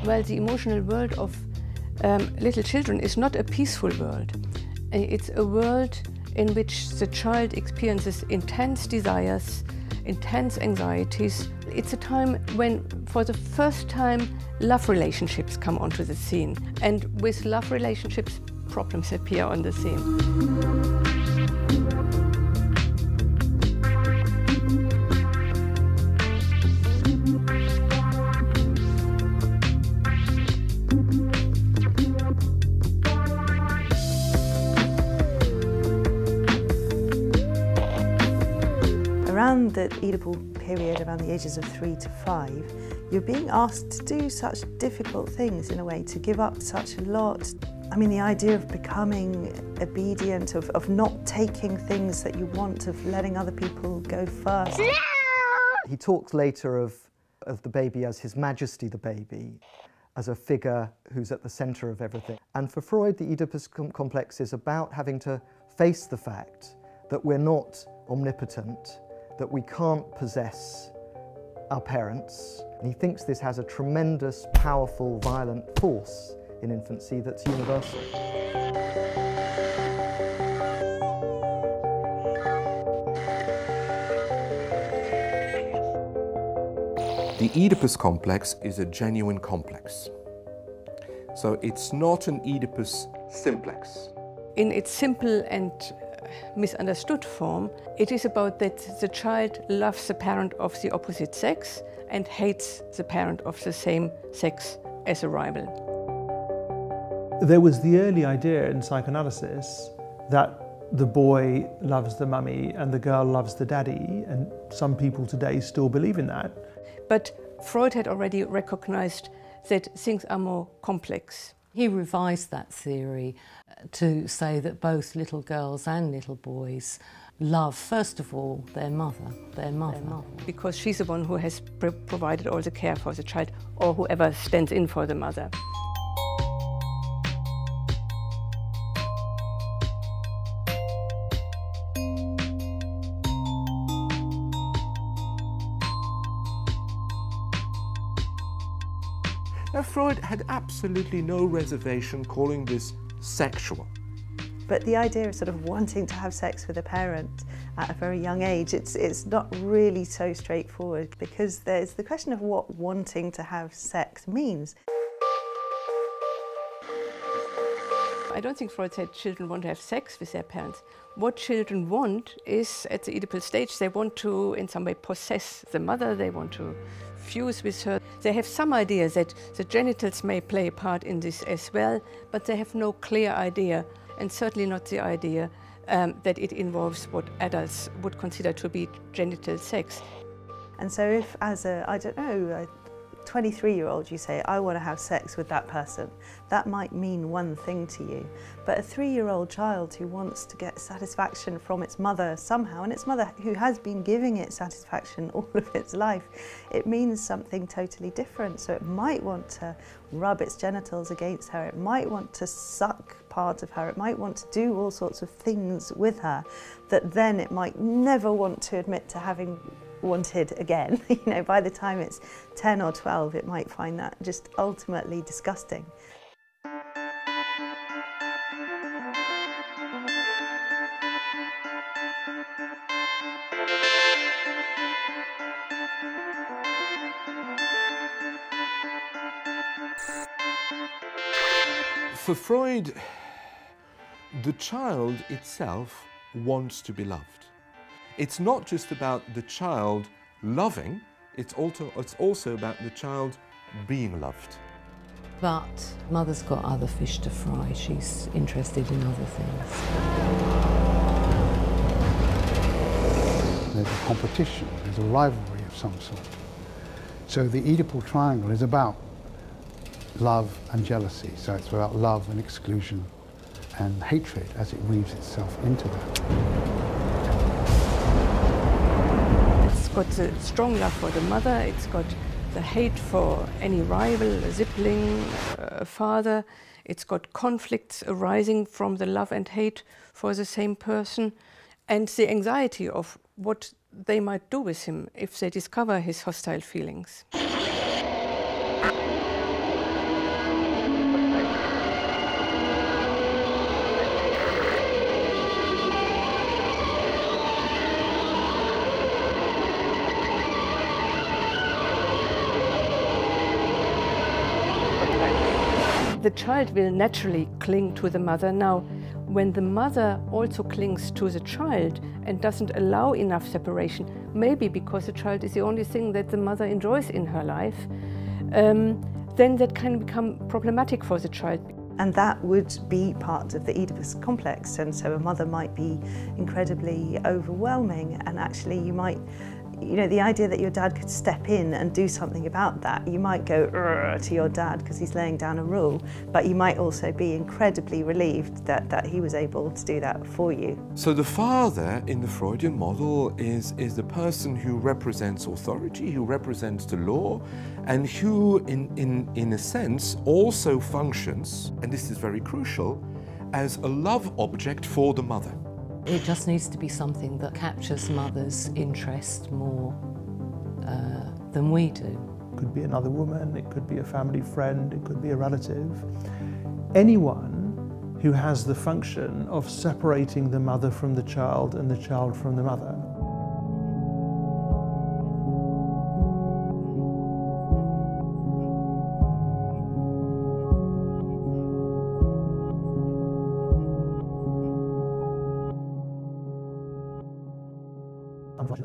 Well, the emotional world of little children is not a peaceful world. It's a world in which the child experiences intense desires, intense anxieties. It's a time when, for the first time, love relationships come onto the scene. And with love relationships, problems appear on the scene. Around the Oedipal period, around the ages of 3 to 5, you're being asked to do such difficult things in a way, to give up such a lot. I mean, the idea of becoming obedient, of not taking things that you want, of letting other people go first. He talks later of the baby as His Majesty the baby, as a figure who's at the centre of everything. And for Freud, the Oedipus complex is about having to face the fact that we're not omnipotent, that we can't possess our parents. And he thinks this has a tremendous, powerful, violent force in infancy that's universal. The Oedipus complex is a genuine complex. So it's not an Oedipus simplex. In its simple and misunderstood form, it is about that the child loves the parent of the opposite sex and hates the parent of the same sex as a rival. There was the early idea in psychoanalysis that the boy loves the mummy and the girl loves the daddy, and some people today still believe in that. But Freud had already recognized that things are more complex. He revised that theory to say that both little girls and little boys love, first of all, their mother. Because she's the one who has provided all the care for the child, or whoever stands in for the mother. Now, Freud had absolutely no reservation calling this sexual. But the idea of sort of wanting to have sex with a parent at a very young age, it's not really so straightforward, because there's the question of what wanting to have sex means. I don't think Freud said children want to have sex with their parents. What children want is, at the Oedipal stage, they want to, in some way, possess the mother, they want to fuse with her. They have some idea that the genitals may play a part in this as well, but they have no clear idea, and certainly not the idea that it involves what adults would consider to be genital sex. And so if, as a, I don't know, a 23-year-old, you say, I want to have sex with that person, that might mean one thing to you. But a 3-year-old child who wants to get satisfaction from its mother somehow, and its mother who has been giving it satisfaction all of its life, it means something totally different. So it might want to rub its genitals against her, it might want to suck part of her, it might want to do all sorts of things with her that then it might never want to admit to having wanted again. You know, by the time it's 10 or 12, it might find that just ultimately disgusting. For Freud, the child itself wants to be loved. It's not just about the child loving, it's also about the child being loved. But mother's got other fish to fry. She's interested in other things. There's a competition, there's a rivalry of some sort. So the Oedipal Triangle is about love and jealousy. So it's about love and exclusion and hatred as it weaves itself into that. It's got the strong love for the mother, it's got the hate for any rival, a sibling, a father. It's got conflicts arising from the love and hate for the same person, and the anxiety of what they might do with him if they discover his hostile feelings. child will naturally cling to the mother. Now, when the mother also clings to the child and doesn't allow enough separation, maybe because the child is the only thing that the mother enjoys in her life, then that can become problematic for the child. And that would be part of the Oedipus complex, and so a mother might be incredibly overwhelming, and actually you might, the idea that your dad could step in and do something about that, you might go to your dad because he's laying down a rule, but you might also be incredibly relieved that he was able to do that for you. So the father in the Freudian model is the person who represents authority, who represents the law, and who in a sense also functions, and this is very crucial, as a love object for the mother. It just needs to be something that captures mother's interest more than we do. It could be another woman, it could be a family friend, it could be a relative. Anyone who has the function of separating the mother from the child and the child from the mother.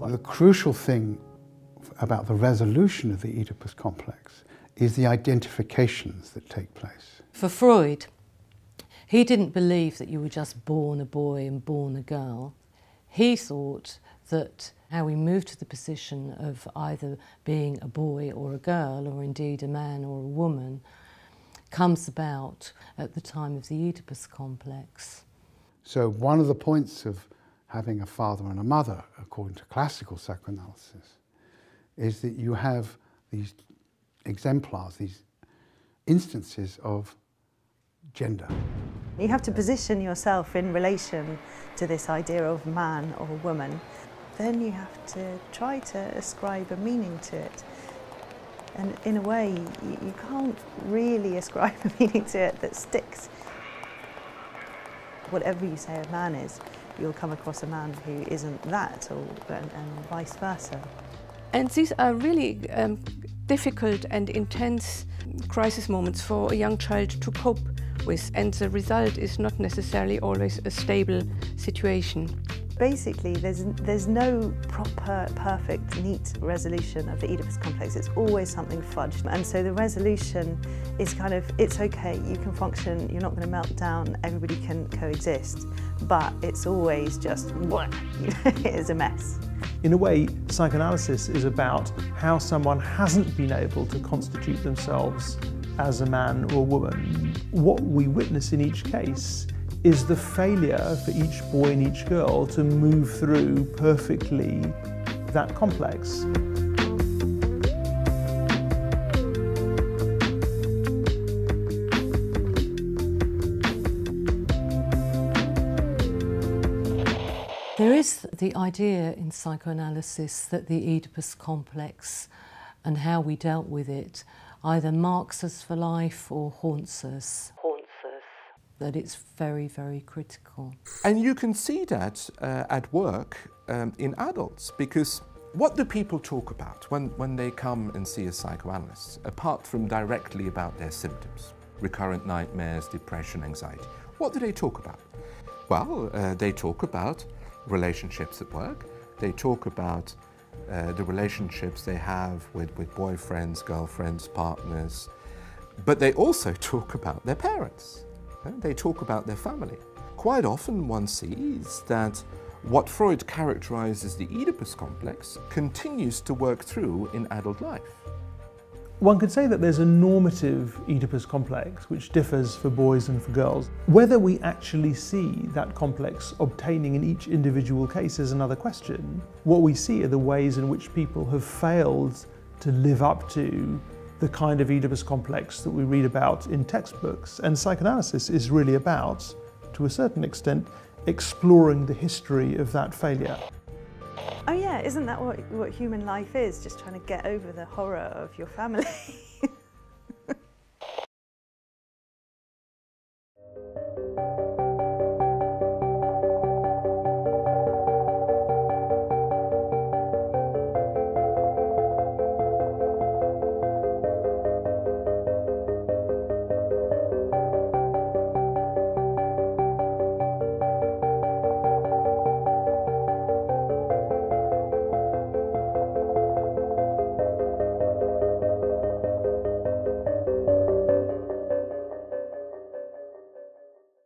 The crucial thing about the resolution of the Oedipus complex is the identifications that take place. For Freud, he didn't believe that you were just born a boy and born a girl. He thought that how we move to the position of either being a boy or a girl, or indeed a man or a woman, comes about at the time of the Oedipus complex. So one of the points of having a father and a mother, according to classical psychoanalysis, is that you have these exemplars, these instances of gender. You have to position yourself in relation to this idea of man or woman. Then you have to try to ascribe a meaning to it. And in a way, you can't really ascribe a meaning to it that sticks. Whatever you say a man is, you'll come across a man who isn't that, and vice versa. And these are really difficult and intense crisis moments for a young child to cope with, and the result is not necessarily always a stable situation. Basically, there's no proper, perfect, neat resolution of the Oedipus complex. It's always something fudged. And so the resolution is kind of, it's okay, you can function, you're not going to melt down, everybody can coexist. But it's always just, it is a mess. In a way, psychoanalysis is about how someone hasn't been able to constitute themselves as a man or woman. What we witness in each case is the failure for each boy and each girl to move through perfectly that complex. There is the idea in psychoanalysis that the Oedipus complex and how we dealt with it either marks us for life or haunts us. That it's very, very critical. And you can see that at work in adults, because what do people talk about when they come and see a psychoanalyst, apart from directly about their symptoms? Recurrent nightmares, depression, anxiety. What do they talk about? Well, they talk about relationships at work. They talk about the relationships they have with boyfriends, girlfriends, partners. But they also talk about their parents. They talk about their family. Quite often one sees that what Freud characterized as the Oedipus complex continues to work through in adult life. One could say that there's a normative Oedipus complex which differs for boys and for girls. Whether we actually see that complex obtaining in each individual case is another question. What we see are the ways in which people have failed to live up to the kind of Oedipus complex that we read about in textbooks. And psychoanalysis is really about, to a certain extent, exploring the history of that failure. Oh yeah, isn't that what human life is? Just trying to get over the horror of your family.